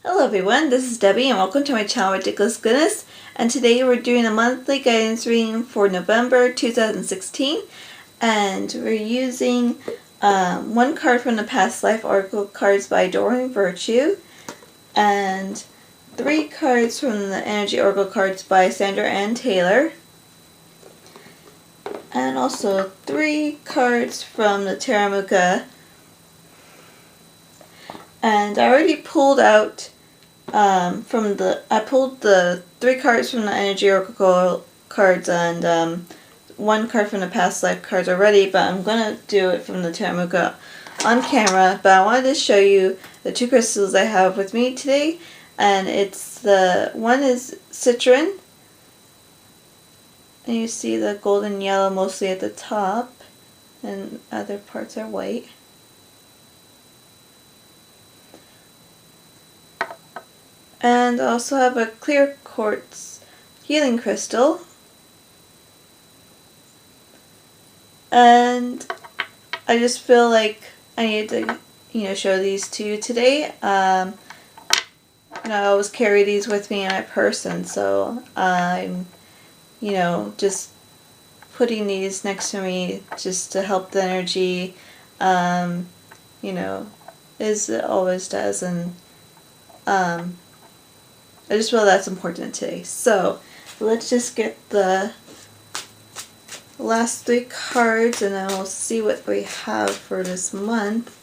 Hello everyone, this is Debbie and welcome to my channel Ridiculous Goodness, and today we're doing a monthly guidance reading for November 2016, and we're using one card from the Past Life Oracle cards by Doreen Virtue, and 3 cards from the Energy Oracle cards by Sandra Ann Taylor, and also 3 cards from the Taramuka. And I already pulled out I pulled the 3 cards from the Energy Oracle cards and 1 card from the Past Life cards already, but I'm going to do it from the Taramuka on camera. But I wanted to show you the 2 crystals I have with me today, and one is Citrine, and you see the golden yellow mostly at the top, and other parts are white. And I also have a clear quartz healing crystal. And I just feel like I need to, show these to you today. I always carry these with me in my purse, and so I'm, just putting these next to me just to help the energy, as it always does, and I just feel that's important today. So let's just get the last 3 cards and then we'll see what we have for this month.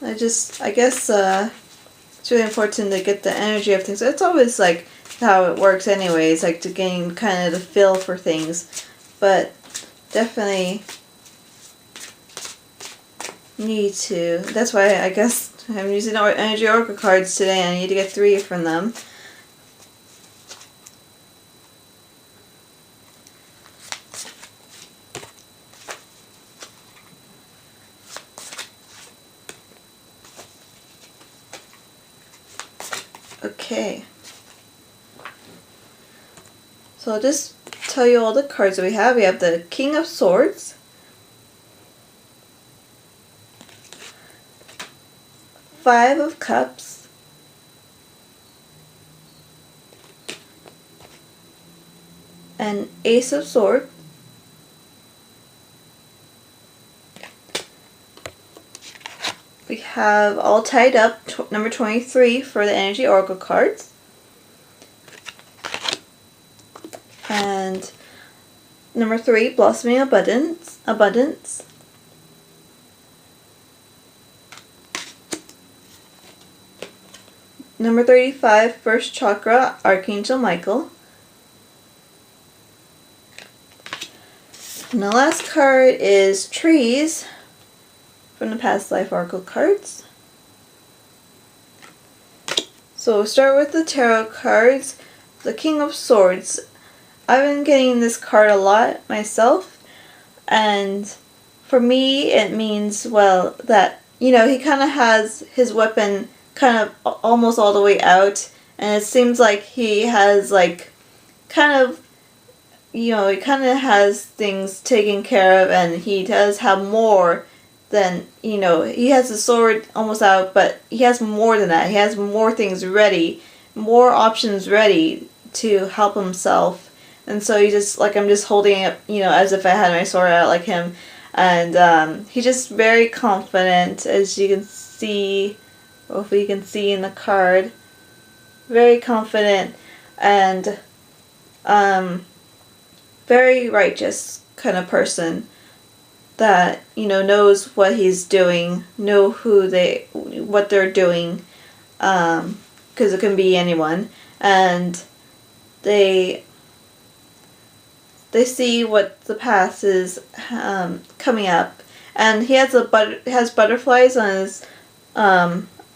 I guess it's really important to get the energy of things. It's always like how it works anyways, like to gain kind of the feel for things. But definitely need to. That's why I guess I'm using our Energy Oracle cards today, and I need to get 3 from them. Okay. So I'll just tell you all the cards that we have. We have the King of Swords, Five of Cups, and Ace of Swords, we have All Tied Up, number 23 for the Energy Oracle cards, and number 3, Blossoming Abundance, number 35, First Chakra, Archangel Michael. And the last card is Trees from the Past Life Oracle cards. So we'll start with the tarot cards. The King of Swords. I've been getting this card a lot myself, and for me it means, well, that, he kind of has his weapon kind of almost all the way out, and it seems like he has he kind of has things taken care of, and he does have more than, he has the sword almost out, but he has more than that. He has more things ready, more options ready to help himself, and so he just, I'm just holding it, as if I had my sword out like him, and he's just very confident, as you can see. Hopefully you can see in the card. Very confident and very righteous kind of person that, knows what he's doing, know what they're doing, because it can be anyone, and they see what the path is coming up, and he has butterflies on his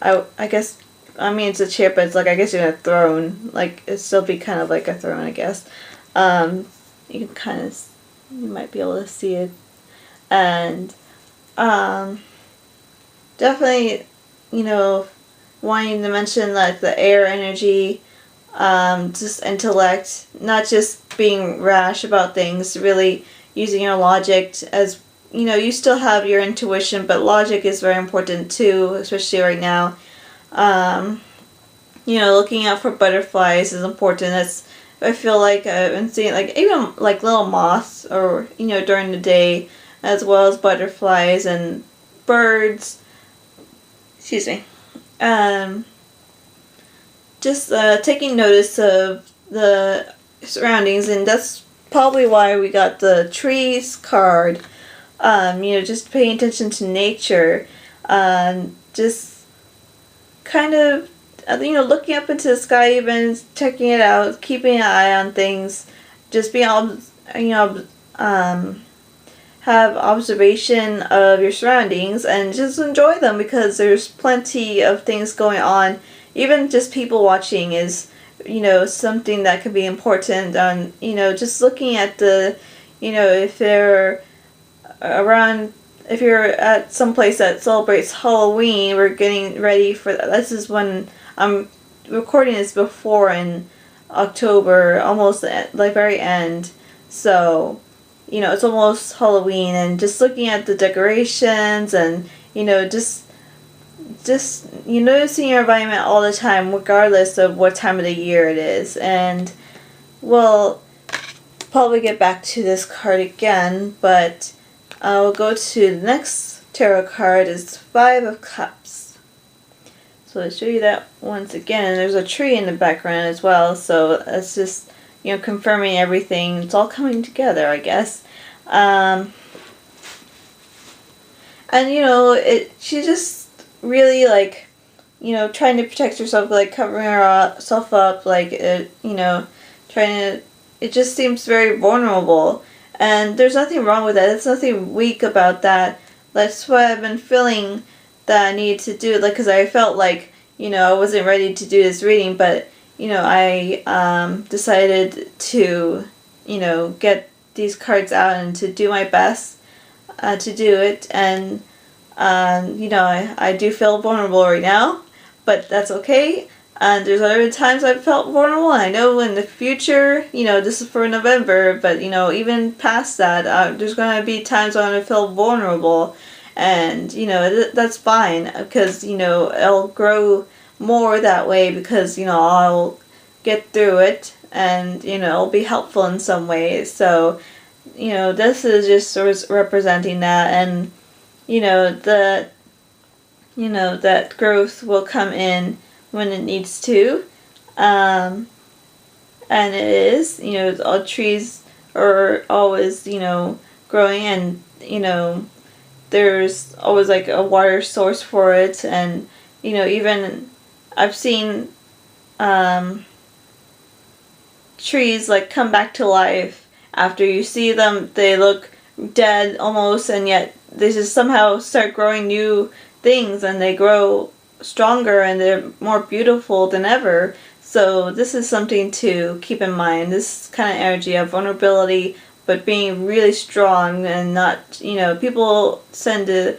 I guess, it's a chair, but it's I guess in a throne. It'd still be kind of like a throne, I guess. You can you might be able to see it. And, definitely, wanting to mention, the air energy, just intellect, not just being rash about things, really using your logic as you still have your intuition, but logic is very important too, especially right now. Looking out for butterflies is important. I feel like I've been seeing, like, even like little moths, or during the day, as well as butterflies and birds. Excuse me. Um, just taking notice of the surroundings, and that's probably why we got the trees card. Just paying attention to nature, just kind of, looking up into the sky, even checking it out, keeping an eye on things, just being, have observation of your surroundings and just enjoy them, because there's plenty of things going on. Even just people watching is, something that could be important. Just looking at if they're around, if you're at some place that celebrates Halloween, we're getting ready for that. This is when I'm recording this before in October, almost at the very end. So, it's almost Halloween, and just looking at the decorations, and, just you noticing your environment all the time, regardless of what time of the year it is. And we'll probably get back to this card again, but we'll go to the next tarot card. Is Five of Cups. So I'll show you that once again. And there's a tree in the background as well, so it's just confirming everything. It's all coming together, I guess. And she just really, like, trying to protect herself, like covering herself up, like, trying to, it just seems very vulnerable. And there's nothing wrong with that. There's nothing weak about that. That's why I've been feeling that I need to do it, like, because I felt like, I wasn't ready to do this reading, but, I decided to, get these cards out and to do my best to do it. And, I do feel vulnerable right now, but that's okay. And there's other times I've felt vulnerable, and I know in the future, this is for November, but, even past that, there's going to be times when I feel vulnerable, and, that's fine, because, it'll grow more that way, because, I'll get through it, and, it'll be helpful in some ways. So, this is just sort of representing that, and, that growth will come in when it needs to. And it is, all trees are always, growing, and, there's always like a water source for it. And, even I've seen trees like come back to life after you see them. They look dead almost, and yet they just somehow start growing new things, and they grow stronger, and they're more beautiful than ever. So this is something to keep in mind, this kind of energy of vulnerability, but being really strong, and not, people tend to,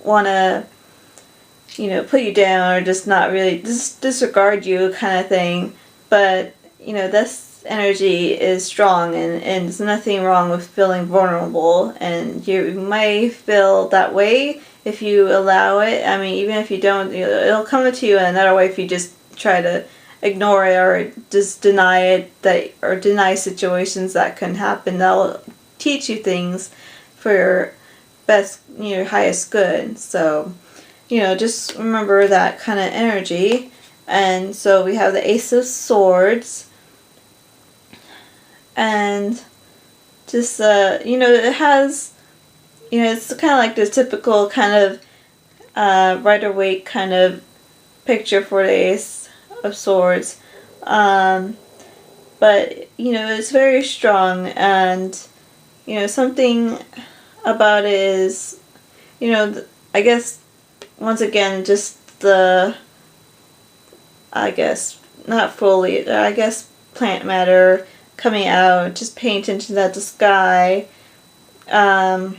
want to, put you down, or just not really, disregard you kind of thing. But, this energy is strong, and there's nothing wrong with feeling vulnerable, and you may feel that way if you allow it. I mean, even if you don't, it'll come to you in another way if you just try to ignore it, or just deny it, or deny situations that can happen. That'll teach you things for your best, your highest good. So, just remember that kind of energy. And so we have the Ace of Swords. And just, it has, it's kind of like the typical kind of Rider-Waite kind of picture for the Ace of Swords. But, it's very strong, and, something about it is, I guess, once again, just the, not fully, plant matter coming out, just paying attention to that, the sky. I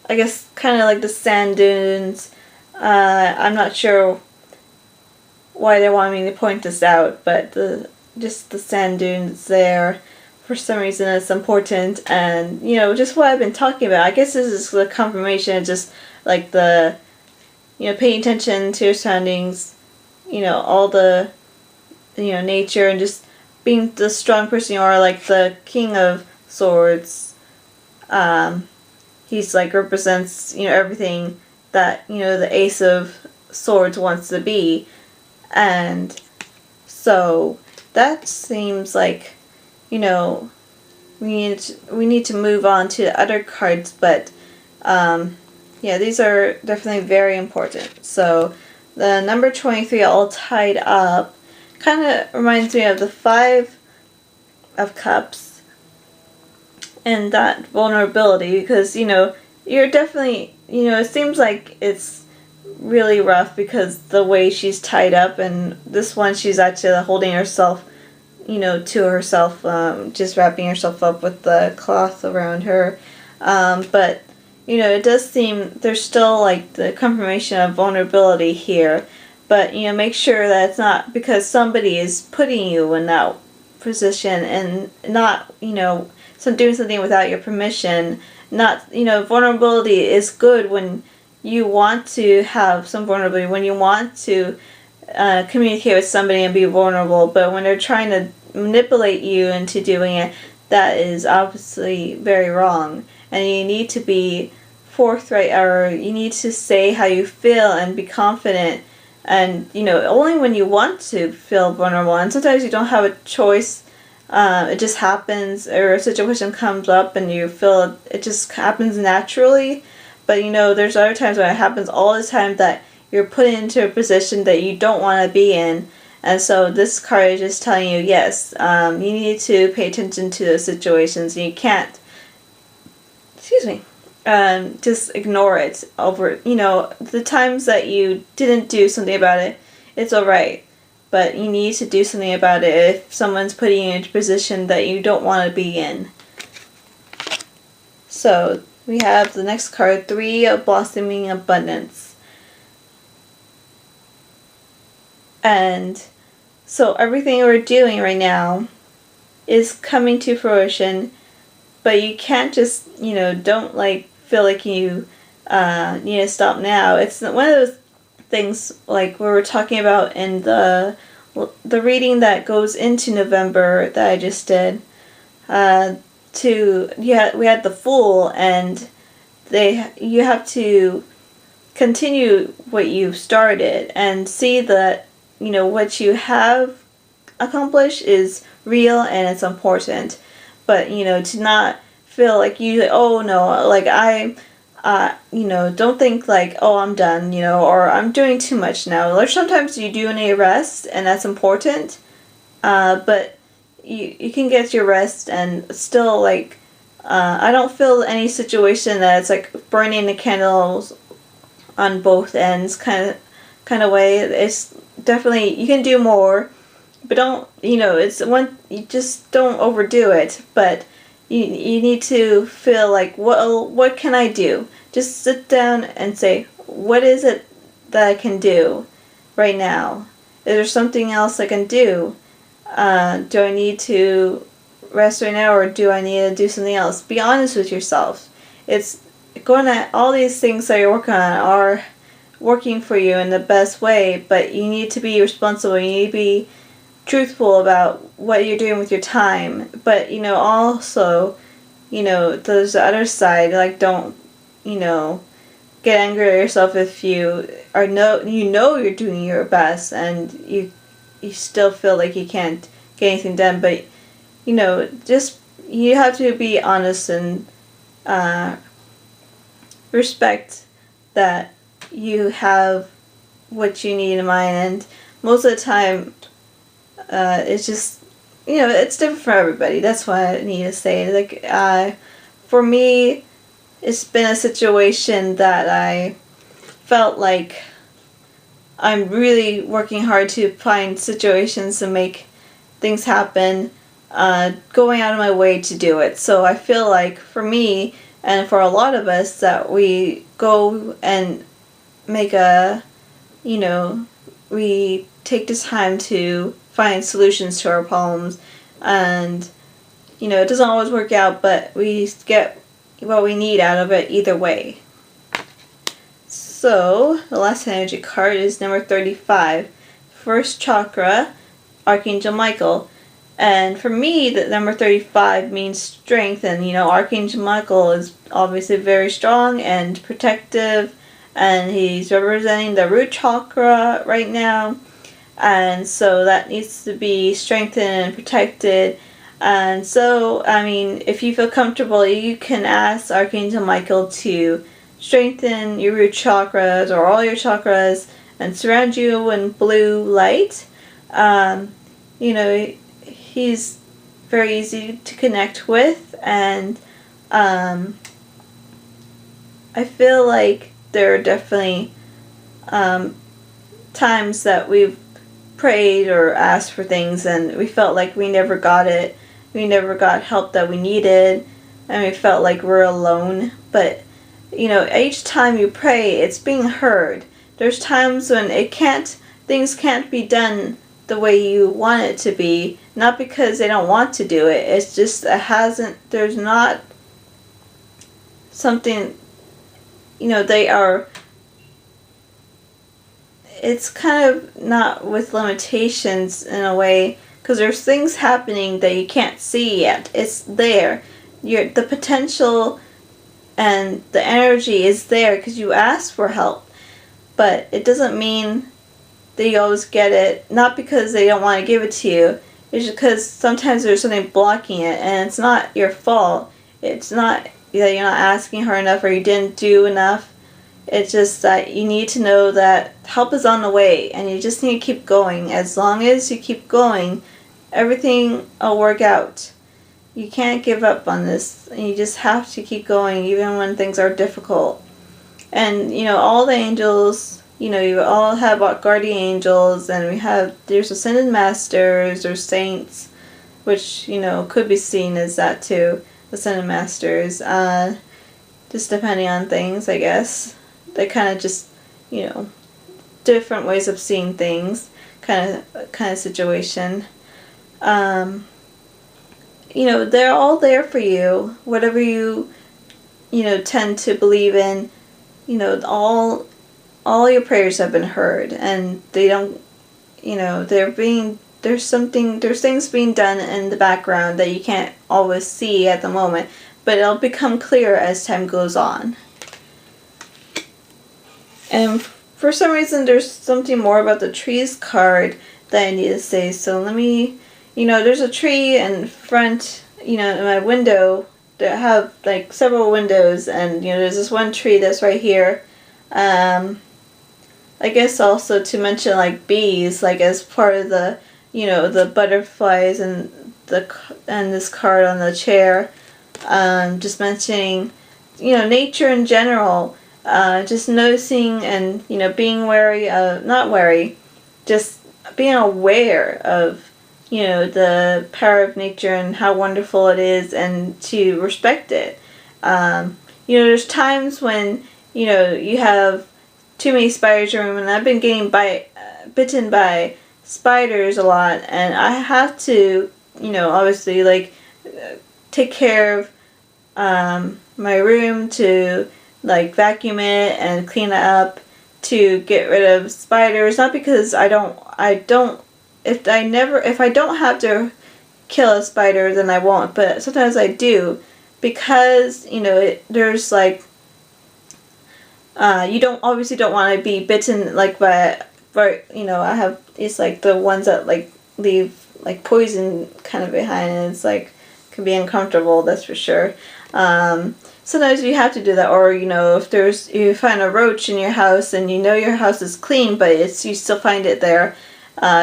guess kind of like the sand dunes. I'm not sure why they want me to point this out, but just the sand dunes there, for some reason it's important. And just what I've been talking about, I guess this is the confirmation of just like the paying attention to your surroundings, all the, nature, and just being the strong person you are, like the King of Swords. He's like represents, everything that, the Ace of Swords wants to be. And so that seems like, we need to move on to other cards, but these are definitely very important. So the number 23 all tied up kind of reminds me of the Five of Cups and that vulnerability, because you're definitely, it seems like it's really rough because the way she's tied up, and this one she's actually holding herself to herself, just wrapping herself up with the cloth around her. But, it does seem there's still like the confirmation of vulnerability here. But, make sure that it's not because somebody is putting you in that position and not, doing something without your permission. Not, vulnerability is good when you want to have some vulnerability, when you want to communicate with somebody and be vulnerable, but when they're trying to manipulate you into doing it, that is obviously very wrong. And you need to be forthright, or you need to say how you feel and be confident, and only when you want to feel vulnerable. And sometimes you don't have a choice, it just happens, or a situation comes up and you feel it just happens naturally. But there's other times when it happens all the time that you're put into a position that you don't want to be in. And so this card is just telling you, yes, you need to pay attention to those situations. And you can't, just ignore it over, the times that you didn't do something about it, it's alright. But you need to do something about it if someone's putting you in a position that you don't want to be in. So we have the next card, Three of Blossoming Abundance. And so everything we're doing right now is coming to fruition, but you can't just, don't feel like you need to stop now. It's one of those things like we were talking about in the reading that goes into November that I just did. We had the Fool, and you have to continue what you've started and see that what you have accomplished is real and it's important. But to not feel like oh no, like I don't think like, oh, I'm done, or I'm doing too much now. Or sometimes you do need rest, and that's important. But you can get your rest and still like, I don't feel any situation that it's like burning the candles on both ends kind of way. It's definitely, you can do more, but don't, it's one, you just don't overdo it. But you need to feel like, what can I do? Just sit down and say, what is it that I can do right now? Is there something else I can do? Do I need to rest right now, or do I need to do something else? Be honest with yourself. It's going at all these things that you're working on are working for you in the best way, but you need to be responsible. You need to be truthful about what you're doing with your time. But also, there's the other side. Like, don't get angry at yourself if you are you're doing your best and you still feel like you can't get anything done. But just you have to be honest and respect that you have what you need in mind. And most of the time, it's just it's different for everybody. That's what I need to say. Like, for me, it's been a situation that I felt like I'm really working hard to find situations to make things happen, going out of my way to do it. So I feel like for me and for a lot of us that we go and make we take this time to find solutions to our problems, and it doesn't always work out, but we get what we need out of it either way. So, the last energy card is number 35. First chakra, Archangel Michael. And for me, the number 35 means strength, and Archangel Michael is obviously very strong and protective, and he's representing the root chakra right now, and so that needs to be strengthened and protected. And so, if you feel comfortable, you can ask Archangel Michael to strengthen your root chakras or all your chakras and surround you in blue light. He's very easy to connect with, and I feel like there are definitely times that we've prayed or asked for things and we felt like we never got it. We never got help that we needed, and we felt like we're alone. But each time you pray, it's being heard. There's times when things can't be done the way you want it to be, not because they don't want to do it. It's just there's not something, it's kind of not with limitations in a way, because there's things happening that you can't see yet. It's there. The potential and the energy is there because you ask for help. But it doesn't mean that you always get it. Not because they don't want to give it to you. It's just because sometimes there's something blocking it, and it's not your fault. It's not that you're not asking hard enough or you didn't do enough. It's just that you need to know that help is on the way, and you just need to keep going. As long as you keep going, everything will work out. You can't give up on this. You just have to keep going even when things are difficult. And, all the angels, you all have guardian angels, and there's ascended masters or saints, which, could be seen as that too, ascended masters, just depending on things, I guess. They kind of just, different ways of seeing things, kind of situation. They're all there for you, whatever you tend to believe in. All your prayers have been heard, and they don't, there's things being done in the background that you can't always see at the moment, but it'll become clear as time goes on. And for some reason, there's something more about the trees card that I need to say. So let me, there's a tree in front, in my window. That have like several windows, and there's this one tree that's right here. I guess also to mention like bees, like as part of the, the butterflies and this card on the chair. Just mentioning, nature in general. Just noticing and, being not wary, just being aware of, the power of nature and how wonderful it is, and to respect it. There's times when, you have too many spiders in your room, and I've been getting bitten by spiders a lot, and I have to, obviously, take care of my room, to vacuum it and clean it up, to get rid of spiders. Not because if I don't have to kill a spider, then I won't, but sometimes I do, because there's you don't want to be bitten by I have these the ones that leave poison kind of behind, and it's can be uncomfortable, that's for sure. Sometimes you have to do that, or if you find a roach in your house and your house is clean, but you still find it there.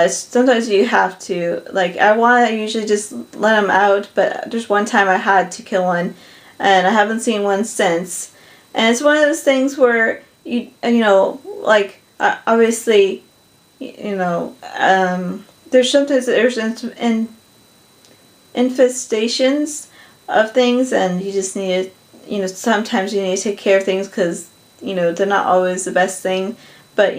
Sometimes you have to I usually just let them out, but there's one time I had to kill one, and I haven't seen one since. And it's one of those things where obviously there's sometimes infestations of things, and you just need to, sometimes you need to take care of things because, they're not always the best thing. But,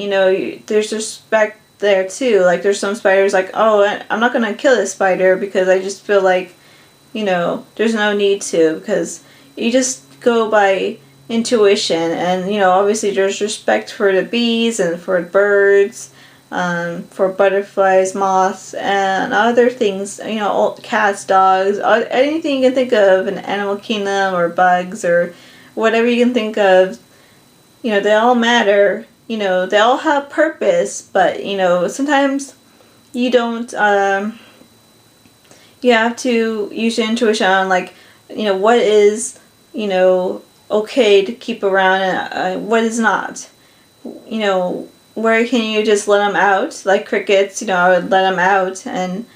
there's respect there too. There's some spiders oh, I'm not going to kill this spider because I just feel there's no need to, because you just go by, intuition, and obviously there's respect for the bees and for birds, for butterflies, moths, and other things, cats, dogs, anything you can think of in animal kingdom, or bugs, or whatever you can think of. They all matter. They all have purpose, but sometimes you don't. You have to use your intuition on, like, what is okay to keep around, and what is not. Where can you just let them out, like crickets? I would let them out and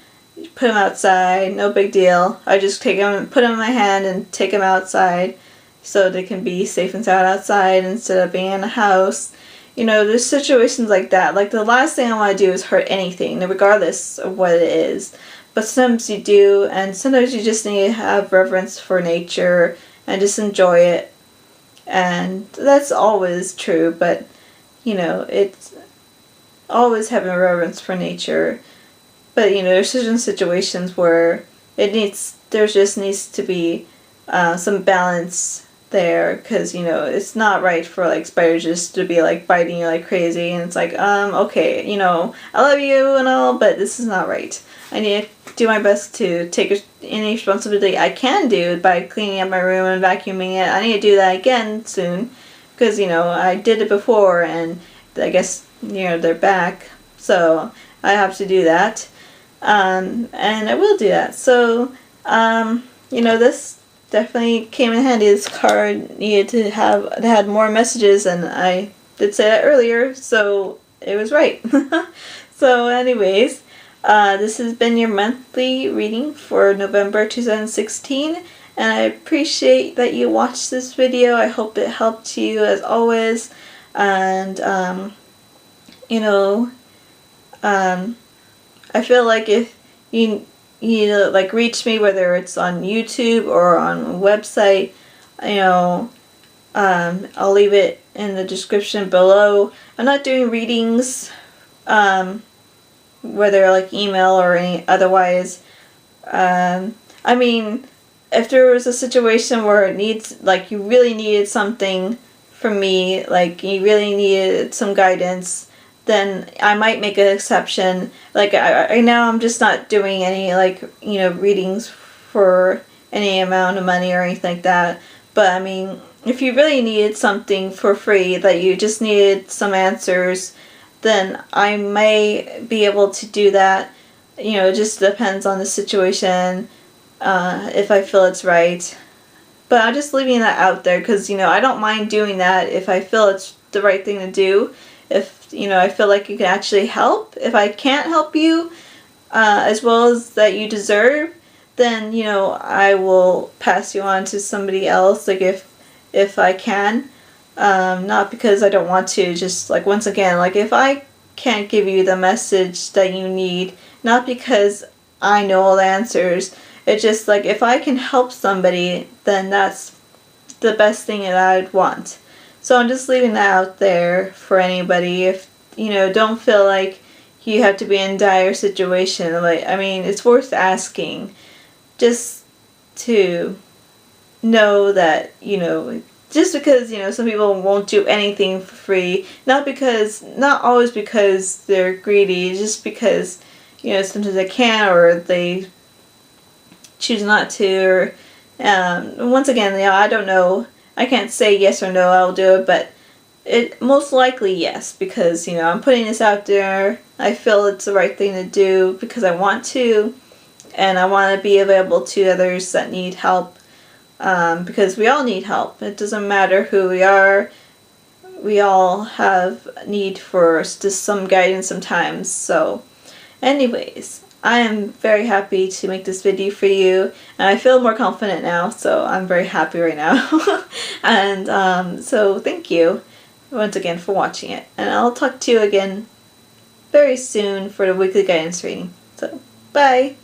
put them outside, no big deal. I just take them and put them in my hand and take them outside so they can be safe and sound outside instead of being in a house. There's situations like that. Like, the last thing I want to do is hurt anything, regardless of what it is. But sometimes you do, and sometimes you just need to have reverence for nature and just enjoy it. And that's always true, but it's always having reverence for nature. But there's certain situations where there just needs to be some balance there, because it's not right for, like, spiders just to be, like, biting you like crazy, and it's like, okay, I love you and all, but this is not right. I need to do my best to take any responsibility I can do by cleaning up my room and vacuuming it. I need to do that again soon, because I did it before, and I guess they're back, so I have to do that, and I will do that. So this definitely came in handy. This card needed to had more messages, and I did say that earlier, so it was right. So anyways, this has been your monthly reading for November 2016, and I appreciate that you watched this video. I hope it helped you as always, and I feel like if you like reach me, whether it's on YouTube or on a website, I'll leave it in the description below. I'm not doing readings, whether like email or any otherwise. I mean, if there was a situation where you really needed something from me, like you really needed some guidance, then I might make an exception. Like, right now I'm just not doing any, like, readings for any amount of money or anything like that. But I mean, if you really needed something for free, that you just needed some answers, then I may be able to do that. It just depends on the situation, if I feel it's right. But I'm just leaving that out there, because I don't mind doing that if I feel it's the right thing to do. If I feel like you can actually help. If I can't help you as well as that you deserve, then I will pass you on to somebody else, like if I can. Not because I don't want to, just like, once again, like, if I can't give you the message that you need, not because I know all the answers, it's just like, if I can help somebody, then that's the best thing that I'd want. So I'm just leaving that out there for anybody. If don't feel like you have to be in dire situation. Like, I mean, it's worth asking, just to know that just because some people won't do anything for free, not always because they're greedy, just because sometimes they can, or they choose not to, or once again, I don't know. I can't say yes or no, I'll do it, but it most likely yes, because I'm putting this out there. I feel it's the right thing to do because I want to, and I want to be available to others that need help, because we all need help. It doesn't matter who we are. We all have need for just some guidance sometimes. So anyways, I am very happy to make this video for you, and I feel more confident now, so I'm very happy right now. And so thank you once again for watching it, and I'll talk to you again very soon for the weekly guidance reading. So bye!